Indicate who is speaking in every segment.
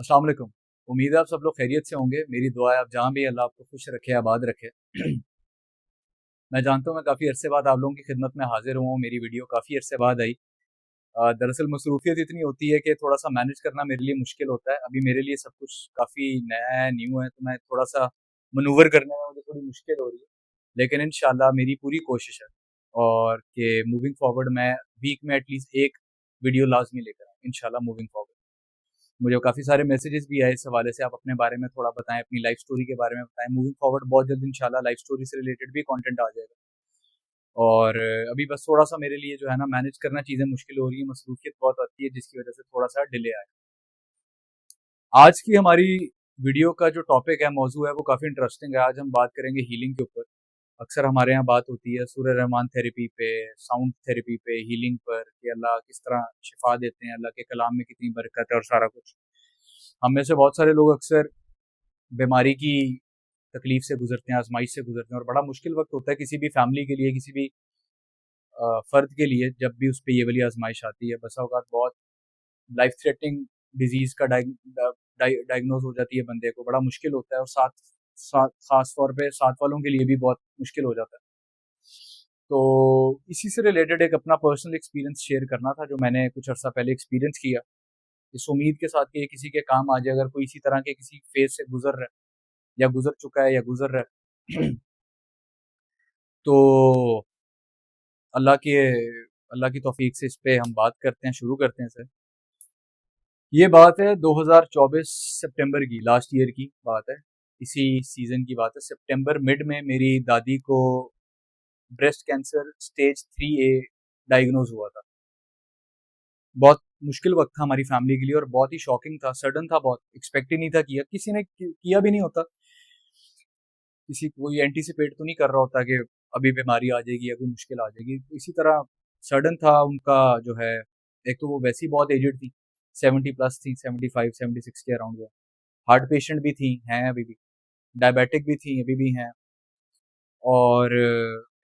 Speaker 1: अस्सलाम वालेकुम। उम्मीद है आप सब लोग खैरियत से होंगे। मेरी दुआ है आप जहाँ भी अल्लाह आपको खुश रखे, आबाद रखे। मैं जानता हूँ मैं काफ़ी अरसे बाद आप लोगों की खिदमत में हाजिर हुआ हूँ। मेरी वीडियो काफ़ी अरसे बाद आई। दरअसल मसरूफियत इतनी होती है कि थोड़ा-सा मैनेज करना मेरे लिए मुश्किल होता है। अभी मेरे लिए सब कुछ काफ़ी नया है, न्यू है, तो मैं थोड़ा-सा मैनूवर करने में मुझे थोड़ी मुश्किल हो रही है। लेकिन इंशाल्लाह मेरी पूरी कोशिश है और कि मूविंग फॉरवर्ड मैं वीक में एटलीस्ट 1 वीडियो लाज़मी लेकर आऊँ इंशाल्लाह मूविंग फॉरवर्ड। मुझे काफ़ी सारे मैसेजेस भी आए इस हवाले से, आप अपने बारे में थोड़ा बताएँ, अपनी लाइफ़ स्टोरी के बारे में बताएँ। मूविंग फॉरवर्ड बहुत जल्द इंशाल्लाह लाइफ़ स्टोरी से रिलेटेड भी कंटेंट आ जाएगा। और अभी बस थोड़ा-सा मेरे लिए जो है ना मैनेज करना चीज़ें मुश्किल हो रही है, मसरूफ़ियत बहुत आती है जिसकी वज़ह से थोड़ा-सा डिले आया। आज की हमारी वीडियो का जो टॉपिक है, मौज़ू है, वो काफ़ी इंटरेस्टिंग है। आज हम बात करेंगे हीलिंग के ऊपर। अक्सर हमारे यहाँ बात होती है सूर्य रहमान थेरेपी पे, साउंड थेरेपी पे, हीलिंग पर कि अल्लाह किस तरह शिफा देते हैं, अल्लाह के कलाम में कितनी बरकत है और सारा कुछ। हम में से बहुत सारे लोग अक्सर बीमारी की तकलीफ से गुजरते हैं, आजमाइश से गुजरते हैं और बड़ा मुश्किल वक्त होता है किसी भी फैमिली के लिए, किसी भी फर्द के लिए जब भी उस पे ये वाली आजमाइश आती है। बसा औकात बहुत लाइफ थ्रेटनिंग डिजीज का डायग्नोज हो जाती है बंदे को, बड़ा मुश्किल होता है और खास तौर पे साथ वालों के लिए भी बहुत मुश्किल हो जाता है। तो इसी से रिलेटेड एक अपना पर्सनल एक्सपीरियंस शेयर करना था जो मैंने कुछ अर्सा पहले एक्सपीरियंस किया, इस उम्मीद के साथ कि ये किसी के काम आ जाए अगर कोई इसी तरह के किसी फेज से गुजर रहा है या गुजर चुका है या गुजर रहा है। तो अल्लाह के अल्लाह की तौफीक से इस पे हम बात करते हैं, शुरू करते हैं सर। ये बात है 2024 सितंबर की, लास्ट ईयर की बात है। इसी सीजन की बात है। सितंबर मिड में मेरी दादी को breast cancer stage 3A diagnose हुआ था। बहुत मुश्किल वक्त था हमारी फैमिली के लिए और बहुत ही शॉकिंग था, सडन था, बहुत एक्सपेक्ट ही नहीं था किया, किसी ने किया भी नहीं होता। किसी कोई एंटीसिपेट तो नहीं कर रहा होता कि अभी बीमारी आ जाएगी या कोई मुश्किल आ जाएगी। तो इसी तरह सडन था उनका जो है। एक तो वो वैसे ही बहुत एजड थी, 70 प्लस थी, 75 76 के अराउंड। हार्ट पेशेंट भी थी, हैं अभी भी, डायबिटिक भी थी, अभी भी हैं। और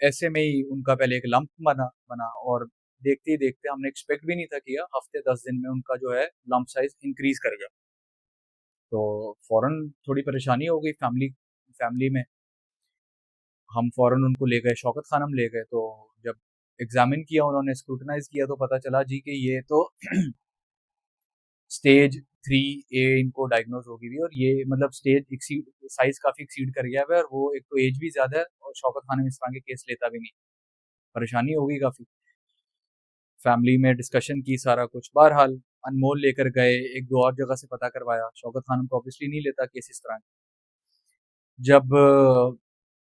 Speaker 1: ऐसे में ही उनका पहले एक लंप बना बना और देखते ही देखते हमने एक्सपेक्ट भी नहीं था किया, हफ्ते 10 दिन में उनका जो है लंप साइज इंक्रीज कर गया। तो फौरन थोड़ी परेशानी हो गई फैमिली फैमिली में। हम फौरन उनको ले गए, शौकत खानम ले गए। तो जब एग्जामिन किया, उन्होंने स्क्रूटनाइज किया तो पता चला जी कि ये तो स्टेज 3A इनको डायग्नोज हो गई थी और ये मतलब साइज काफी एक्सीड कर गया है और वो एक तो एज भी ज्यादा है और शौकत खानम इस तरह के केस लेता भी नहीं। परेशानी हो गई काफी, फैमिली में डिस्कशन की, सारा कुछ। बहरहाल अनमोल लेकर गए, एक दो और जगह से पता करवाया। शौकत खानम तो ऑब्वियसली नहीं लेता केस इस तरह के। जब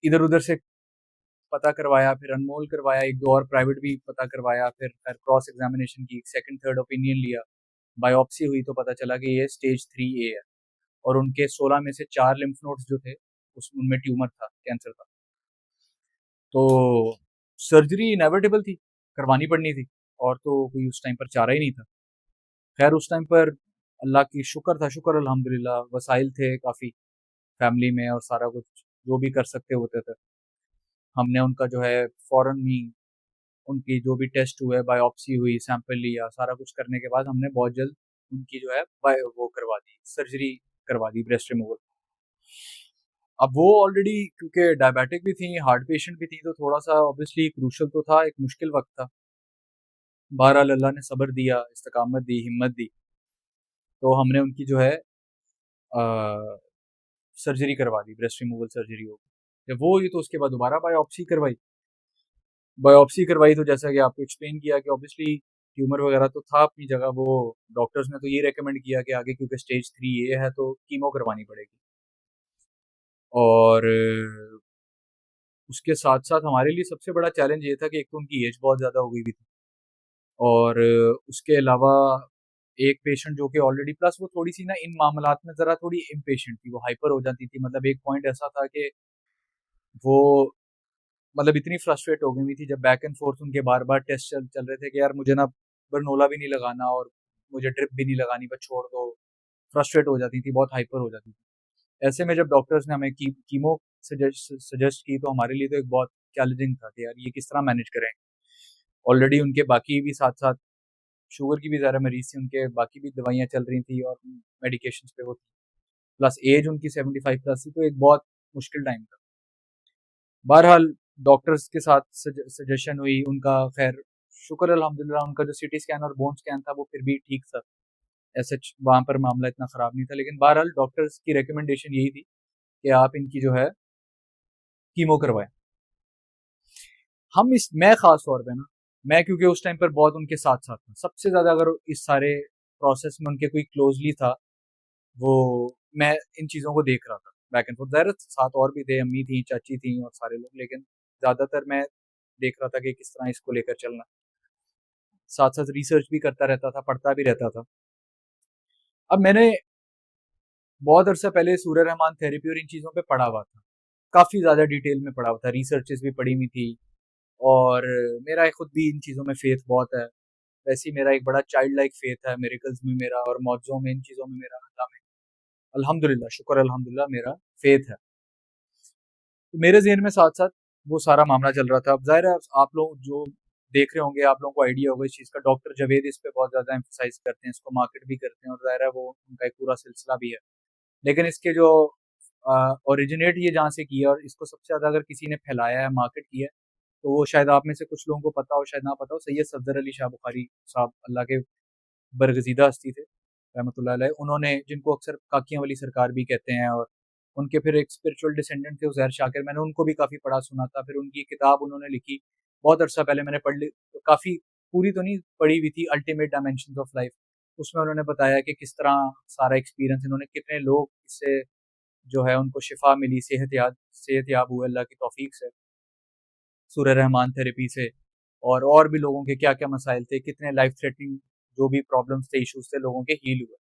Speaker 1: इधर उधर से पता करवाया, फिर अनमोल करवाया, एक दो और प्राइवेट भी पता करवाया, फिर क्रॉस एग्जामिनेशन की, सेकंड थर्ड ओपिनियन लिया, बायोप्सी हुई तो पता चला कि ये स्टेज 3A है और उनके 16 में से 4 लिम्फ नोड्स जो थे उस उनमें ट्यूमर था, कैंसर था। तो सर्जरी इनेविटेबल थी, करवानी पड़नी थी और तो कोई उस टाइम पर चारा ही नहीं था। खैर उस टाइम पर अल्लाह की शुक्र था, शुक्र अल्हम्दुलिल्लाह, वसाइल थे काफ़ी फैमिली में और सारा कुछ जो भी कर सकते होते थे। हमने उनका जो है फ़ौरन ही उनकी जो भी टेस्ट हुए, बायोप्सी हुई, सैंपल लिया, सारा कुछ करने के बाद हमने बहुत जल्द उनकी जो है वो करवा दी, सर्जरी करवा दी, ब्रेस्ट रिमूवल। अब वो ऑलरेडी क्योंकि डायबिटिक भी थी, हार्ट पेशेंट भी थी, तो थोड़ा-सा ऑब्वियसली क्रूशियल तो था, एक मुश्किल वक़्त था। बहरहाल अल्लाह ने सब्र दिया, इस्तिकामत दी, हिम्मत दी, तो हमने उनकी जो है अ, सर्जरी करवा दी, ब्रेस्ट रिमूवल सर्जरी हो गई। जब वो हुई तो उसके बाद दोबारा बायोप्सी करवाई। बायोप्सी करवाई तो जैसा कि आपको एक्सप्लेन किया कि ऑब्वियसली ट्यूमर वगैरह तो था अपनी जगह, वो डॉक्टर्स ने तो ये रेकमेंड किया कि आगे क्योंकि स्टेज 3A है तो कीमो करवानी पड़ेगी। और उसके साथ-साथ हमारे लिए सबसे बड़ा चैलेंज ये था कि एक तो उनकी एज बहुत ज़्यादा हो गई हुई थी और उसके अलावा एक पेशेंट जो कि ऑलरेडी, प्लस वो थोड़ी-सी ना इन मामलात में ज़रा थोड़ी इम्पेशेंट थी, वो हाइपर हो जाती थी। मतलब एक पॉइंट ऐसा था कि वो मतलब इतनी फ्रस्ट्रेट हो गई हुई थी जब बैक एंड फोर्थ उनके बार-बार टेस्ट चल चल रहे थे कि यार मुझे ना बरनोला भी नहीं लगाना और मुझे ड्रिप भी नहीं लगानी, बस छोड़ दो। फ्रस्ट्रेट हो जाती थी, बहुत हाइपर हो जाती थी। ऐसे में जब डॉक्टर्स ने हमें कीमो सजेस्ट की तो हमारे लिए तो एक बहुत चैलेंजिंग था कि यार ये किस तरह मैनेज करें। ऑलरेडी उनके बाकी भी साथ-साथ शुगर की भी ज़्यादा मरीज़ थी, उनके बाकी भी दवाइयाँ चल रही थी और मेडिकेशंस पे वो थी, प्लस एज उनकी 75 प्लस थी, तो एक बहुत मुश्किल टाइम था। बहरहाल डॉक्टर्स के साथ सजेशन हुई उनका, खैर शुक्र अल्हम्दुलिल्लाह उनका जो सीटी स्कैन और बोन स्कैन था वो फिर भी ठीक था, ऐसा वहाँ पर मामला इतना ख़राब नहीं था, लेकिन बहरहाल डॉक्टर्स की रिकमेंडेशन यही थी कि आप इनकी जो है कीमो करवाएं। मैं ख़ास तौर पे ना, मैं क्योंकि उस टाइम पर बहुत उनके साथ साथ था, सबसे ज़्यादा अगर इस सारे प्रोसेस में उनके कोई क्लोजली था, वो मैं इन चीज़ों को देख रहा था बैक एंड फोर्थ। ज़ाहिर है साथ और भी थे, अम्मी थी, चाची थी और सारे लोग, लेकिन ज़्यादातर मैं देख रहा था कि किस तरह इसको लेकर चलना, साथ साथ रिसर्च भी करता रहता था, पढ़ता भी रहता था। अब मैंने बहुत अरसा पहले सूर्य रहमान थेरेपी और इन चीज़ों पे पढ़ा हुआ था, काफ़ी ज़्यादा डिटेल में पढ़ा हुआ था, रिसर्चेस भी पढ़ी हुई थी, और मेरा खुद भी इन चीज़ों में फेथ बहुत है। वैसे ही मेरा एक बड़ा चाइल्ड लाइक फेथ है मिरेकल्स में मेरा, और मौजों में, इन चीज़ों में मेरा, अल्लाह में अल्हम्दुलिल्लाह, शुक्र अल्हम्दुलिल्लाह मेरा फेथ है। तो मेरे ज़हन में साथ साथ वो सारा मामला चल रहा था। अब ज़ाहिर है आप लोग जो देख रहे होंगे, आप लोगों को आइडिया होगा इस चीज़ का, डॉक्टर जावेद इस पे बहुत ज़्यादा एम्फसाइज करते हैं, इसको मार्केट भी करते हैं, और ज़ाहिर है वो उनका एक पूरा सिलसिला भी है। लेकिन इसके जो ओरिजिनेट ये जहाँ से किया, और इसको सबसे ज़्यादा अगर किसी ने फैलाया है, मार्केट किया है, तो वो शायद आप में से कुछ लोगों को पता हो, शायद ना पता हो, सैयद सफदर अली शाह बुखारी साहब, अल्लाह के बरगज़ीदा हस्ती थे रहमतुल्लाह अलैह, उन्होंने, जिनको अक्सर काकियां वाली सरकार भी कहते हैं, और उनके फिर एक स्पिरिचुअल डिसेंडेंट थे उज़ैर शाकिर, मैंने उनको भी काफ़ी पढ़ा सुना था। फिर उनकी किताब उन्होंने लिखी, बहुत अरसा पहले मैंने पढ़ ली, काफ़ी पूरी तो नहीं पढ़ी हुई थी, अल्टीमेट डायमेंशंस ऑफ लाइफ। उसमें उन्होंने बताया कि किस तरह सारा एक्सपीरियंस, इन्होंने कितने लोग इससे जो है उनको शिफा मिली, सेहत याब हुए अल्लाह की तौफीक से, सूर्य रहमान थेरेपी से, और भी लोगों के क्या क्या मसाइल थे, कितने लाइफ थ्रेटनिंग जो भी प्रॉब्लम्स थे, इश्यूज थे, लोगों के हील हुए।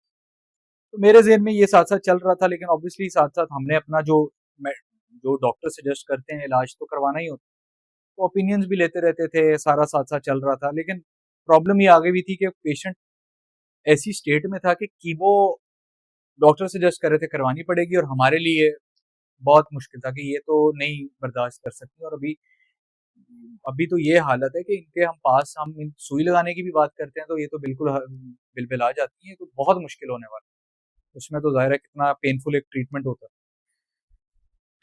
Speaker 1: तो मेरे ज़हन में ये साथ साथ चल रहा था, लेकिन ऑब्वियसली साथ साथ हमने अपना जो डॉक्टर सजेस्ट करते हैं इलाज तो करवाना ही होता है, तो ओपिनियंस भी लेते रहते थे, सारा साथ साथ चल रहा था। लेकिन प्रॉब्लम ये आ गई हुई थी कि पेशेंट ऐसी स्टेट में था कि कीमो डॉक्टर सजेस्ट कर रहे थे करवानी पड़ेगी, और हमारे लिए बहुत मुश्किल था कि ये तो नहीं बर्दाश्त कर सकती, और अभी अभी तो ये हालत है कि इनके हम इन सुई लगाने की भी बात करते हैं तो ये तो बिल्कुल बिलबिला जाती है, तो बहुत मुश्किल होने वाला है। उसमें तो ज़ाहिर है कितना पेनफुल एक ट्रीटमेंट होता है।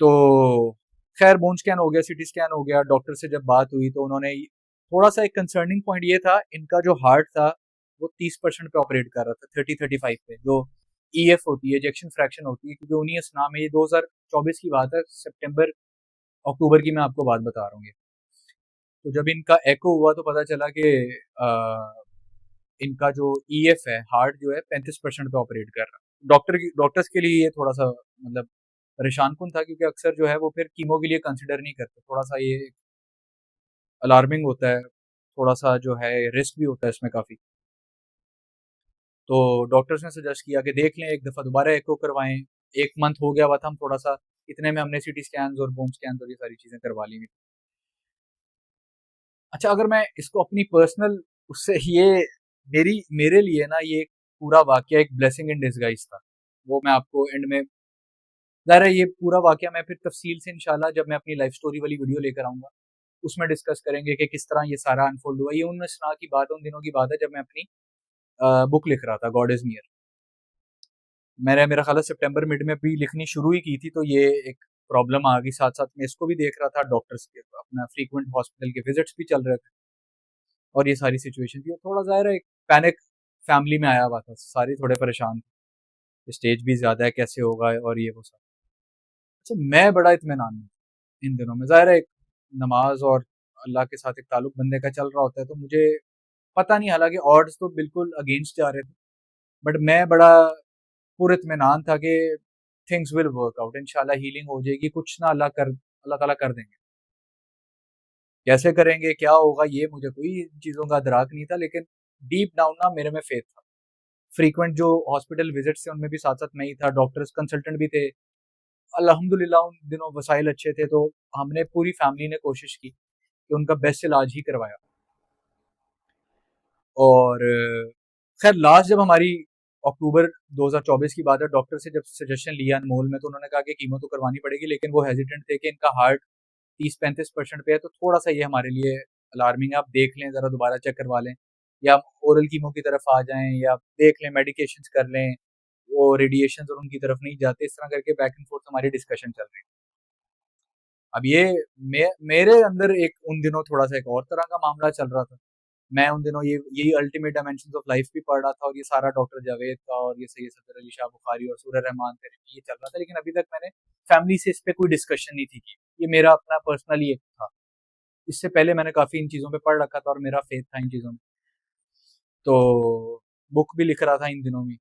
Speaker 1: तो खैर बोन स्कैन हो गया, सीटी स्कैन हो गया, डॉक्टर से जब बात हुई तो उन्होंने थोड़ा सा एक कंसर्निंग पॉइंट ये था, इनका जो हार्ट था वो 30% पे ऑपरेट कर रहा था, 30-35 पे, जो ईएफ होती है, इजेक्शन फ्रैक्शन होती है, क्योंकि 19 नाम है, ये 2024 की बात है, सितंबर अक्टूबर की मैं आपको बात बता रहा हूँ। तो जब इनका एको हुआ तो पता चला कि इनका जो ईएफ है, हार्ट जो है 35% पे ऑपरेट कर रहा है। डॉक्टर्स के लिए ये थोड़ा सा मतलब परेशान कुन था, क्योंकि अक्सर जो है वो फिर कीमो के लिए कंसिडर नहीं करते, थोड़ा सा ये अलार्मिंग होता है, थोड़ा सा जो है रिस्क भी होता है इसमें काफ़ी। तो डॉक्टर्स ने सजेस्ट किया कि देख लें, एक दफ़ा दोबारा एको करवाएं। 1 मंथ हो गया हुआ था, हम थोड़ा सा इतने में हमने सीटी स्कैन और बोन स्कैन और ये सारी चीज़ें करवा ली हुई। अच्छा, अगर मैं इसको अपनी पर्सनल उससे ये मेरे लिए ना ये पूरा वाक़या एक ब्लेसिंग इन डिसगाइज़ था। वो मैं आपको एंड में, ज़ाहिर है ये पूरा वाक़या मैं फिर तफ़सील से इंशाल्लाह जब मैं अपनी लाइफ़ स्टोरी वाली वीडियो लेकर आऊँगा, उसमें डिस्कस करेंगे कि किस तरह ये सारा अनफ़ोल्ड हुआ। ये उन असना की बात है, उन दिनों की बात है जब मैं अपनी बुक लिख रहा था, गॉड इज़ नियर। मैंने, मेरा ख़्याल है सितंबर मिड में भी लिखनी शुरू ही की थी, तो ये एक प्रॉब्लम आ गई। साथ-साथ मैं इसको भी देख रहा था, डॉक्टर्स के अपना फ्रीक्वेंट हॉस्पिटल के विज़िट्स भी चल रहे थे, और ये सारी सिचुएशन थी, और थोड़ा ज़ाहिर है एक पैनिक फैमिली में आया हुआ था, सारे थोड़े परेशान थे, स्टेज भी ज़्यादा है, कैसे होगा और ये वो सब। अच्छा, मैं बड़ा इत्मीनान में इन दिनों में, ज़ाहिर है एक नमाज और अल्लाह के साथ एक ताल्लुक बंदे का चल रहा होता है, तो मुझे पता नहीं, हालांकि ऑड्स तो बिल्कुल अगेंस्ट जा रहे थे, बट मैं बड़ा पूरे इत्मीनान था कि थिंग्स विल वर्क आउट, इंशाल्लाह हीलिंग हो जाएगी, कुछ ना अल्लाह ताला कर देंगे। कैसे करेंगे, क्या होगा, ये मुझे कोई इन चीज़ों का अदराक नहीं था, लेकिन डीप डाउन ना मेरे में फेथ था। फ्रीक्वेंट जो हॉस्पिटल विजिट्स थे उनमें भी साथ-साथ मैं ही था, डॉक्टर्स कंसल्टेंट भी थे। अल्हम्दुलिल्लाह उन दिनों वसाइल अच्छे थे, तो हमने पूरी फैमिली ने कोशिश की कि उनका बेस्ट इलाज ही करवाया। और खैर लास्ट जब हमारी अक्टूबर 2024 की बात है, डॉक्टर से जब सजेशन लिया अनमोल में, तो उन्होंने कहा कि कीमो तो करवानी पड़ेगी, लेकिन वो हेजिटेंट थे कि इनका हार्ट 30-35% पे है, तो थोड़ा सा ये हमारे लिए अलार्मिंग है, आप देख लें, ज़रा दोबारा चेक करवा लें। या ओरल कीमो की तरफ आ जाएं या देख लें मेडिकेशंस कर लें, वो रेडिएशन और उनकी तरफ नहीं जाते, इस तरह करके बैक एंड फोर्थ हमारी डिस्कशन चल रही है। अब ये मेरे अंदर एक उन दिनों थोड़ा सा एक और तरह का मामला चल रहा था। मैं उन दिनों ये यही अल्टीमेट डायमेंशंस ऑफ लाइफ भी पढ़ रहा था, और ये सारा डॉक्टर जावेद का और ये सैयद सदर अली शाह बुखारी और सूरह रहमान थेरेपी ये चल रहा था, लेकिन अभी तक मैंने फैमिली से इस पे कोई डिस्कशन नहीं थी की। ये मेरा अपना पर्सनली एक था। इससे पहले मैंने काफी इन चीजों पे पढ़ रखा था और मेरा फेथ था इन चीजों में, तो बुक भी लिख रहा था इन दिनों में।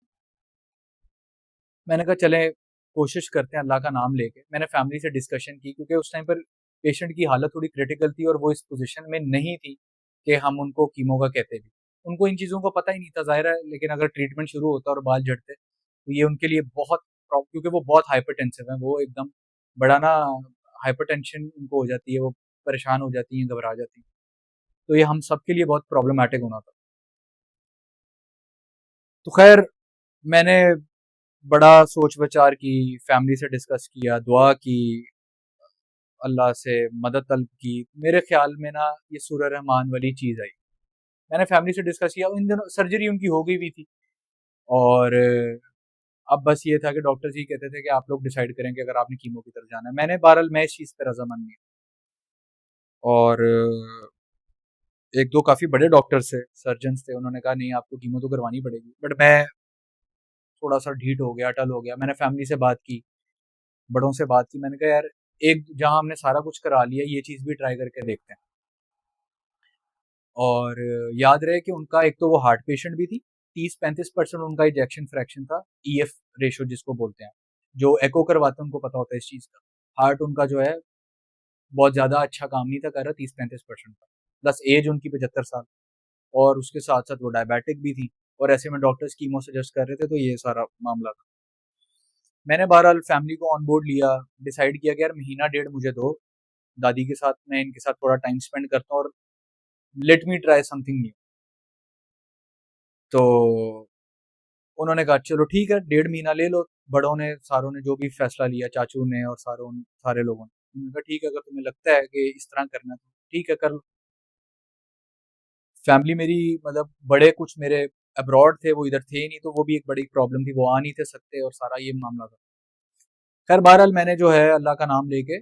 Speaker 1: मैंने कहा चले कोशिश करते हैं अल्लाह का नाम लेके। मैंने फैमिली से डिस्कशन की क्योंकि उस टाइम पर पेशेंट की हालत थोड़ी क्रिटिकल थी और वो इस पोजीशन में नहीं थी कि हम उनको कीमो का कहते भी। उनको इन चीज़ों का पता ही नहीं था ज़ाहिर है, लेकिन अगर ट्रीटमेंट शुरू होता और बाल झड़ते तो ये उनके लिए बहुत क्योंकि वो बहुत हाइपरटेंसिव है, वो एकदम बड़ा ना हाइपरटेंशन उनको हो जाती है, वो परेशान हो जाती हैं, घबरा जाती हैं। तो ये हम सबके लिए बहुत प्रॉब्लमैटिक होना था। तो खैर मैंने बड़ा सोच विचार की, फैमिली से डिस्कस किया, दुआ की, अल्लाह से मदद तलब की। मेरे ख्याल में ना ये सूरह रहमान वाली चीज़ आई। मैंने फैमिली से डिस्कस किया, इन दिनों सर्जरी उनकी हो गई भी थी, और अब बस ये था कि डॉक्टर्स ही कहते थे कि आप लोग डिसाइड करें कि अगर आपने कीमो की तरफ जाना है। मैंने बहरहाल मैं इस चीज़ पे रजामंद नहीं, और एक दो काफ़ी बड़े डॉक्टर्स थे, सर्जन्स थे, उन्होंने कहा नहीं आपको कीमो तो करवानी पड़ेगी, बट मैं थोड़ा सा ढीठ हो गया, अटल हो गया। मैंने फैमिली से बात की, बड़ों से बात की, मैंने कहा यार एक जहाँ हमने सारा कुछ करा लिया, ये चीज़ भी ट्राई करके देखते हैं। और याद रहे कि उनका एक तो वो हार्ट पेशेंट भी थी, 30-35% उनका इजेक्शन फ्रैक्शन था, ईएफ रेशो जिसको बोलते हैं, जो एको करवाते हैं उनको पता होता है इस चीज़ का। हार्ट उनका जो है बहुत ज़्यादा अच्छा काम नहीं था कर रहा, 30-35% का, प्लस एज उनकी 75 साल, और उसके साथ साथ वो डायबिटिक भी थी, और ऐसे में डॉक्टर्स कीमो सजेस्ट कर रहे थे, तो ये सारा मामला था। मैंने बहरहाल फैमिली को ऑन बोर्ड लिया, डिसाइड किया कि यार महीना डेढ़ मुझे दो, दादी के साथ मैं इनके साथ थोड़ा टाइम स्पेंड करता हूँ, और let me try something new. तो उन्होंने कहा चलो ठीक है, डेढ़ महीना ले लो। बड़ों ने सारों ने जो भी फैसला लिया, चाचू ने और सारे लोगों ने, उन्होंने कहा ठीक है, अगर तुम्हें लगता है कि इस तरह करना है तो ठीक है कर लो। फैमिली मेरी मतलब बड़े कुछ मेरे अब्रॉड थे, वो इधर थे ही नहीं, तो वो भी एक बड़ी प्रॉब्लम थी, वो आ नहीं थे सकते, और सारा ये मामला था। खैर बहरहाल मैंने जो है अल्लाह का नाम लेके,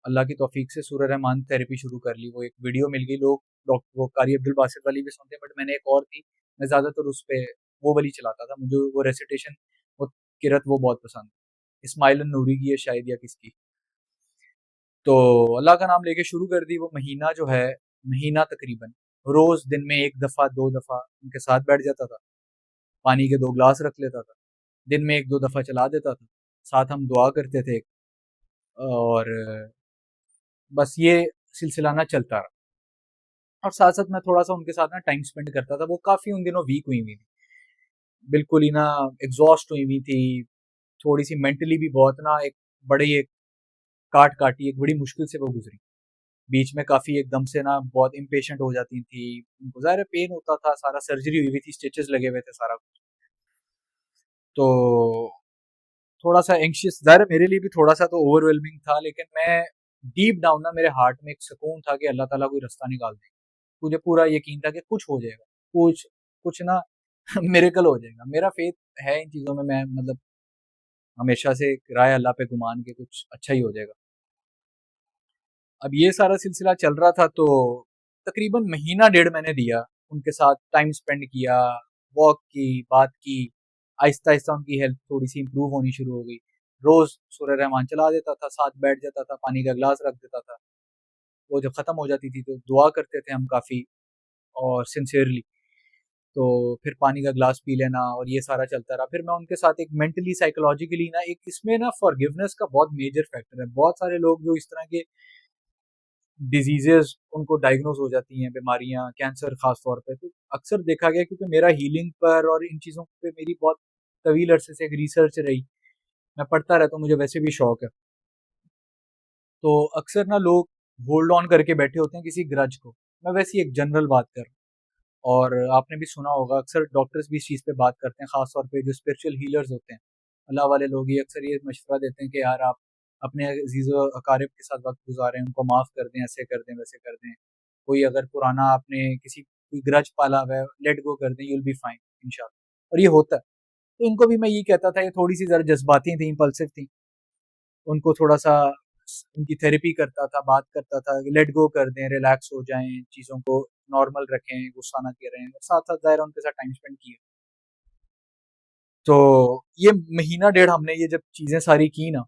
Speaker 1: अल्लाह की तौफीक से सूरह रहमान थेरेपी शुरू कर ली। वो एक वीडियो मिल गई, लोग डॉक्टर वो कारी अब्दुल बासित वाली भी सुनते हैं, बट मैंने एक और थी, मैं ज़्यादातर उस पे वो वाली चलाता था। मुझे वो रेसिटेशन, वो किरत वो बहुत पसंद, इस्माइल नूरी की है शायद या किसकी। तो अल्लाह का नाम लेके शुरू कर दी। वो महीना जो है, महीना तकरीबन रोज दिन में एक दफ़ा दो दफ़ा उनके साथ बैठ जाता था, पानी के 2 गिलास रख लेता था, दिन में एक दो दफ़ा चला देता था, साथ हम दुआ करते थे, और बस ये सिलसिला ना चलता रहा। और साथ साथ मैं थोड़ा सा उनके साथ ना टाइम स्पेंड करता था। वो काफ़ी उन दिनों वीक हुई हुई थी, बिल्कुल ही ना एग्जॉस्ट हुई हुई थी, थोड़ी सी मेंटली भी बहुत ना, एक बड़ी एक काट काटी, एक बड़ी मुश्किल से वो गुजरी। बीच में काफ़ी एकदम से ना बहुत इम्पेशेंट हो जाती थी, उनको ज़ाहिर है पेन होता था, सारा सर्जरी हुई हुई थी, स्टिचेस लगे हुए थे, सारा कुछ। तो थोड़ा सा एंग्शियस, ज़ाहिर है मेरे लिए भी थोड़ा सा तो ओवरवेलमिंग था, लेकिन मैं डीप डाउन ना मेरे हार्ट में एक सुकून था कि अल्लाह ताला कोई रास्ता निकाल देगा। मुझे पूरा यकीन था कि कुछ हो जाएगा, कुछ कुछ ना मिरेकल हो जाएगा। मेरा फेथ है इन चीज़ों में, मैं मतलब हमेशा से रहा है अल्लाह पे गुमान के कुछ अच्छा ही हो जाएगा। अब ये सारा सिलसिला चल रहा था, तो तकरीबन महीना डेढ़ मैंने दिया उनके साथ, टाइम स्पेंड किया, वॉक की, बात की। आहिस्ता आहिस्ता उनकी हेल्थ थोड़ी सी इंप्रूव होनी शुरू हो गई। रोज सूरह रहमान चला देता था, साथ बैठ जाता था, पानी का गिलास रख देता था। वो जब खत्म हो जाती थी तो दुआ करते थे हम काफी, और सिंसियरली। तो फिर पानी का ग्लास पी लेना, और ये सारा चलता रहा। फिर मैं उनके साथ एक मेंटली साइकोलॉजिकली ना, एक इसमें ना फॉरगिवनेस का बहुत मेजर फैक्टर है। बहुत सारे लोग जो इस तरह के डिजीजेस उनको डायग्नोज हो जाती हैं, बीमारियां, कैंसर खास तौर पे, तो अक्सर देखा गया, क्योंकि मेरा हीलिंग पर और इन चीज़ों पे मेरी बहुत तवील अरसे से एक रिसर्च रही, मैं पढ़ता रहता हूँ, मुझे वैसे भी शौक है। तो अक्सर ना लोग होल्ड ऑन करके बैठे होते हैं किसी ग्रज को। मैं वैसे ही एक जनरल बात कर रहा हूँ, और आपने भी सुना होगा अक्सर डॉक्टर्स भी इस चीज़ पे बात करते हैं, खास तौर पे जो स्पिरिचुअल हीलर्स होते हैं, अल्लाह वाले लोग, ये अक्सर ये मशवरा देते हैं कि यार आप अपने अजीज़ो अकारिब के साथ वक्त गुजारें, उनको माफ़ कर दें, ऐसे कर दें, वैसे कर दें। कोई अगर पुराना आपने किसी कोई ग्रज पाला हुआ है, लेट गो कर दें, यू विल बी फाइन इंशाल्लाह। और ये होता है। तो इनको भी मैं यही कहता था, ये थोड़ी सी जरा जज्बाती थी, इंपल्सिव थी, उनको थोड़ा सा उनकी थेरेपी करता था, बात करता था, लेट गो कर दें, रिलैक्स हो जाएं, चीज़ों को नॉर्मल रखें, गुस्सा ना करें, साथ साथ ज़ाहिर है उनके साथ टाइम स्पेंड किया। तो ये महीना डेढ़ हमने ये जब चीज़ें सारी की ना,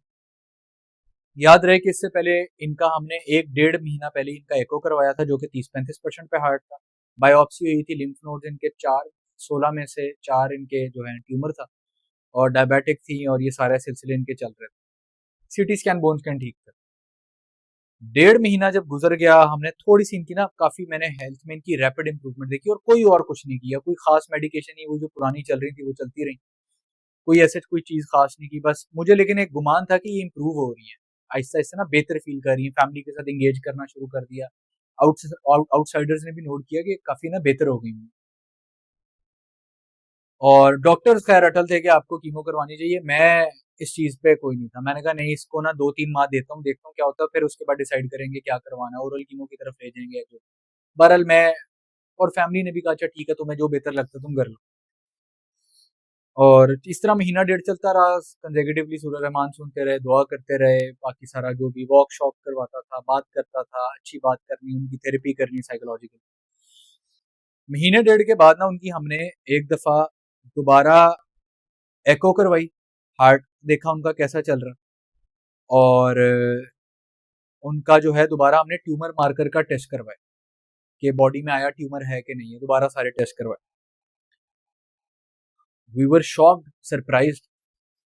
Speaker 1: याद रहे कि इससे पहले इनका हमने एक डेढ़ महीना पहले इनका एको करवाया था, जो कि 30-35% पे हार्ट था। बायोप्सी हुई थी, लिम्फ नोड्स इनके 16 में से 4 इनके जो है ट्यूमर था, और डायबिटिक थी, और ये सारे सिलसिले इनके चल रहे थे। सीटी स्कैन, बोन स्कैन ठीक था। डेढ़ महीना जब गुजर गया, हमने थोड़ी सी इनकी ना काफी, मैंने हेल्थ में इनकी रैपिड इंप्रूवमेंट देखी, और कोई और कुछ नहीं किया, कोई खास मेडिकेशन नहीं, वो जो पुरानी चल रही थी वो चलती रही, कोई ऐसे कोई चीज खास नहीं की, बस मुझे लेकिन एक गुमान था कि ये इंप्रूव हो रही है, आहिस्ता आहिस्ता ना बेहतर फील कर रही है, फैमिली के साथ एंगेज करना शुरू कर दिया, आउटसाइडर्स ने भी नोट किया कि काफी ना बेहतर हो गई। और डॉक्टर्स खैर अटल थे कि आपको कीमो करवानी चाहिए, मैं इस चीज पे कोई नहीं था, मैंने कहा नहीं, इसको ना 2-3 माह देता हूँ, देखता हूँ क्या होता है, फिर उसके बाद डिसाइड करेंगे क्या करवाना है, ओरल कीमो की तरफ ले जाएंगे जो। बहरहाल मैं और फैमिली ने भी कहा अच्छा ठीक है, तुम्हें जो बेहतर लगता है तुम कर लो। और इस तरह महीना डेढ़ चलता रहा, कंसेक्यूटिवली सूरह रहमान सुनते रहे, दुआ करते रहे, बाकी सारा जो भी वर्कशॉप करवाता था, बात करता था, अच्छी बात करनी, उनकी थेरेपी करनी साइकोलॉजिकल। महीने डेढ़ के बाद ना उनकी हमने एक दफा दोबारा एको करवाई, हार्ट देखा उनका कैसा चल रहा, और उनका जो है दोबारा हमने ट्यूमर मार्कर का टेस्ट करवाया कि बॉडी में आया ट्यूमर है कि नहीं है, दोबारा सारे टेस्ट करवाए। वी वर शॉक्ड, सरप्राइज्ड,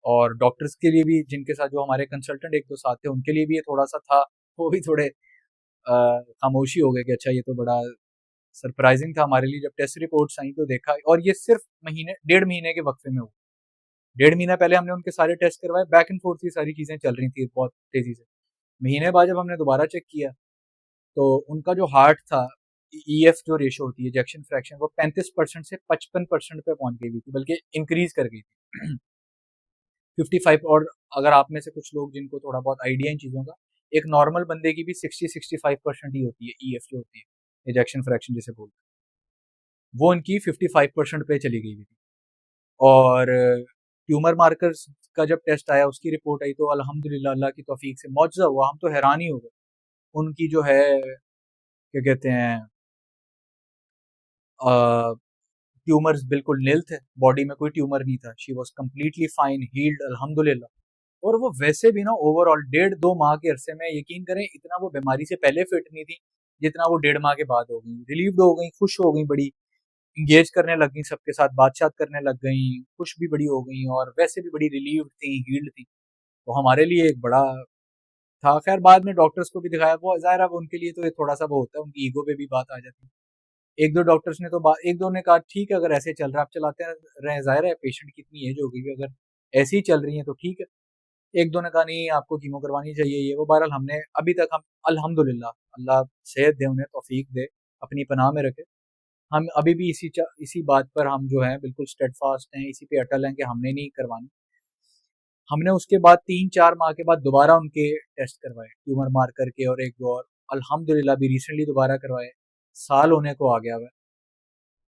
Speaker 1: और डॉक्टर्स के लिए भी, जिनके साथ जो हमारे कंसल्टेंट एक दो साथ थे, उनके लिए भी ये थोड़ा सा था, वो भी थोड़े खामोशी हो गए कि अच्छा ये तो बड़ा सरप्राइजिंग था हमारे लिए। जब टेस्ट रिपोर्ट्स आई तो देखा, और ये सिर्फ महीने डेढ़ महीने के वक्फे में हुआ। डेढ़ महीना पहले हमने उनके सारे टेस्ट करवाए, बैक एंड फोर्थ ये सारी चीजें चल रही थी बहुत तेजी से। महीने बाद जब हमने दोबारा चेक किया, तो उनका जो हार्ट था, ईएफ जो रेशो होती है, इजेक्शन फ्रैक्शन, वो 35% से 55% पे पहुंच गई थी, बल्कि इंक्रीज कर गई थी 55। और अगर आप में से कुछ लोग जिनको थोड़ा बहुत आइडिया इन चीज़ों का, एक नॉर्मल बंदे की भी 60-65% ही होती है, ईएफ जो होती है, इजेक्शन फ्रैक्शन जिसे बोलते हैं, वो इनकी 55% पे चली गई थी। और ट्यूमर मार्कर्स का जब टेस्ट आया, उसकी रिपोर्ट आई, तो अल्हम्दुलिल्लाह अल्लाह की तौफीक से मौजज़ा हुआ, हम तो हैरान ही हो गए। उनकी जो है क्या कहते हैं, ट्यूमर्स बिल्कुल निल थे, बॉडी में कोई ट्यूमर नहीं था, she was completely fine, healed अल्हम्दुलिल्लाह। और वो वैसे भी ना ओवरऑल 1.5-2 माह के अरसे में, यकीन करें, इतना वो बीमारी से पहले फिट नहीं थी जितना वो 1.5 माह के बाद हो गई, रिलीव्ड हो गई, खुश हो गई बड़ी, इंगेज करने लग गई सबके साथ, बातचीत करने लग गई, खुश भी बड़ी हो गई, और वैसे भी बड़ी रिलीव्ड थी, हील्ड थी। तो हमारे लिए एक बड़ा था। खैर बाद में डॉक्टर्स को भी दिखाया, वो ज़ाहिर है उनके लिए तो ये थोड़ा सा वो होता है, उनकी ईगो पे भी बात आ जाती है। एक दो डॉक्टर्स ने तो एक दो ने कहा ठीक है, अगर ऐसे चल रहा है आप चलाते रहे, ज़ाहिर है पेशेंट की इतनी एज हो गई, अगर ऐसी ही चल रही है तो ठीक है। एक दो ने कहा नहीं आपको कीमो करवानी चाहिए, ये वो। बहरहाल हमने अभी तक, हम अल्हम्दुलिल्लाह, अल्लाह सेहत दे उन्हें, तौफीक दे, अपनी पनाह में रखे, हम अभी भी इसी बात पर हम जो है बिल्कुल स्टेडफास्ट हैं, इसी पे अटल हैं कि हमने नहीं करवानी। हमने उसके बाद 3-4 माह के बाद दोबारा उनके टेस्ट करवाए, ट्यूमर मार्कर के, और एक दो और, अल्हम्दुलिल्लाह भी रिसेंटली दोबारा करवाए, साल होने को आ गया हुआ है,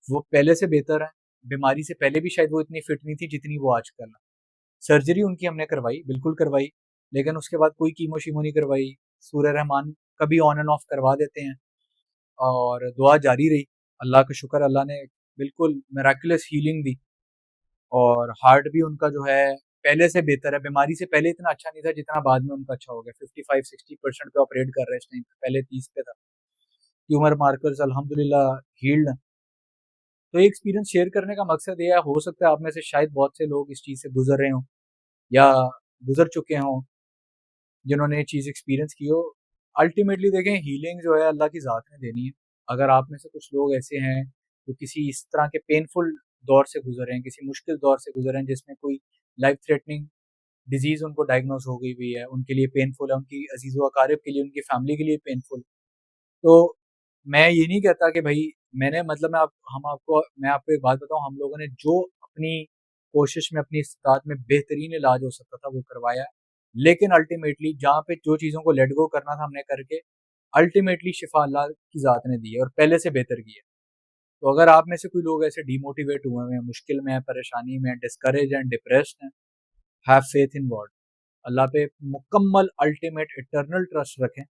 Speaker 1: वो पहले से बेहतर है। बीमारी से पहले भी शायद वो इतनी फिट नहीं थी जितनी वो आजकल है। सर्जरी उनकी हमने करवाई, बिल्कुल करवाई, लेकिन उसके बाद कोई कीमो शीमो नहीं करवाई। सूर्य रहमान कभी ऑन एंड ऑफ करवा देते हैं, और दुआ जारी रही। अल्लाह का शुक्र, अल्लाह ने बिल्कुल मेराकुलस हीलिंग दी, और हार्ट भी उनका जो है पहले से बेहतर है। बीमारी से पहले इतना अच्छा नहीं था जितना बाद में उनका अच्छा हो गया, 55-60% पे ऑपरेट कर रहे हैं इस टाइम पे, पहले 30 पे था। ट्यूमर मार्कर्स अल्हम्दुलिल्लाह हील्ड। तो ये एक्सपीरियंस शेयर करने का मकसद ये है, हो सकता है आप में से शायद बहुत से लोग इस चीज़ से गुजर रहे हों, या गुजर चुके हों, जिन्होंने ये चीज़ एक्सपीरियंस की हो। अल्टीमेटली देखें, हीलिंग जो है अल्लाह की ज़ात ने देनी है। अगर आप में से कुछ लोग ऐसे हैं जो किसी इस तरह के पेनफुल दौर से गुजर रहे हैं, किसी मुश्किल दौर से गुजर रहे हैं, जिसमें कोई लाइफ थ्रेटनिंग डिजीज़ उनको डायग्नोज हो गई हुई है, उनके लिए पेनफुल है, उनकी अजीज़ व अकारिब के लिए, उनकी फैमिली के लिए पेनफुल। तो मैं ये नहीं कहता कि भाई, मैंने मतलब मैं आपको एक बात बताऊं, हम लोगों ने जो अपनी कोशिश में, अपनी इस्तात में बेहतरीन इलाज हो सकता था वो करवाया है। लेकिन अल्टीमेटली जहाँ पे जो चीज़ों को लेट गो करना था हमने करके, अल्टीमेटली शिफा अल्लाह की ज़ात ने दी है, और पहले से बेहतर की है। तो अगर आप में से कोई लोग ऐसे डीमोटिवेट हुए हैं, मुश्किल में है, परेशानी में है, डिस्करेज एंड डिप्रेस्ड हैं, हैव फेथ इन गॉड। अल्लाह पे मुकम्मल अल्टीमेट इटर्नल ट्रस्ट रखें।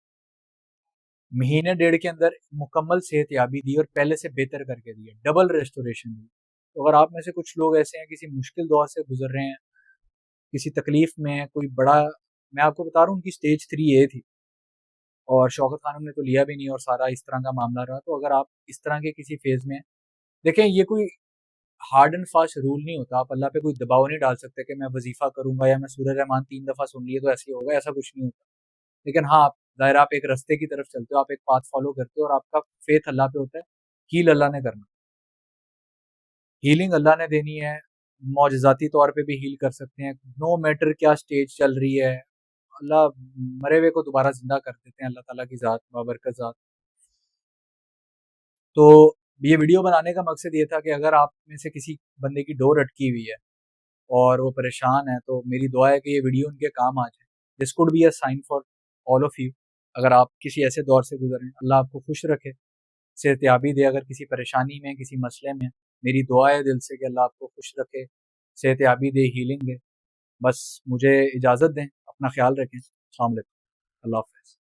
Speaker 1: महीने डेढ़ के अंदर मुकम्मल सेहतयाबी दी और पहले से बेहतर करके दी है, डबल रेस्टोरेशन दी। तो अगर आप में से कुछ लोग ऐसे हैं, किसी मुश्किल दौर से गुजर रहे हैं, किसी तकलीफ में है, कोई बड़ा, मैं आपको बता रहा हूँ उनकी स्टेज 3A थी और शौकत खानम ने तो लिया भी नहीं और सारा इस तरह का मामला रहा। तो अगर आप इस तरह के किसी फेज में हैं, देखें ये कोई हार्ड एंड फास्ट रूल नहीं होता। आप अल्लाह पे कोई दबाव नहीं डाल सकते कि मैं वजीफा करूंगा या मैं सूरह रहमान 3 दफा सुन लिए तो ऐसे ही होगा, ऐसा कुछ नहीं होता। लेकिन हाँ, आप ज़ाहिर आप एक रास्ते की तरफ चलते हो, आप एक पाथ फॉलो करते हो और आपका फेथ अल्लाह पे होता है, हील अल्लाह ने करना। हीलिंग अल्लाह ने देनी है, मौजज़ाती तौर पे भी हील कर सकते हैं, नो मैटर क्या स्टेज चल रही है, अल्लाह मरे हुए को दोबारा ज़िंदा कर देते हैं, अल्लाह ताला की ज़ात बाबरकत ज़ात। तो ये वीडियो बनाने का मकसद ये था कि अगर आप में से किसी बंदे की डोर अटकी हुई है और वो परेशान है, तो मेरी दुआ है कि ये वीडियो उनके काम आ जाए। This could be a sign for all of you. अगर आप किसी ऐसे दौर से गुजर रहे हैं, अल्लाह आपको खुश रखे, सेहतयाबी दे। अगर किसी परेशानी में, किसी मसले में, मेरी दुआ है दिल से कि अल्लाह आपको खुश रखे, सेहतयाबी दे, हीलिंग दे। बस मुझे इजाज़त दें, अपना ख्याल रखें। अस्सलाम वालेकुम, अल्लाह हाफ़िज़।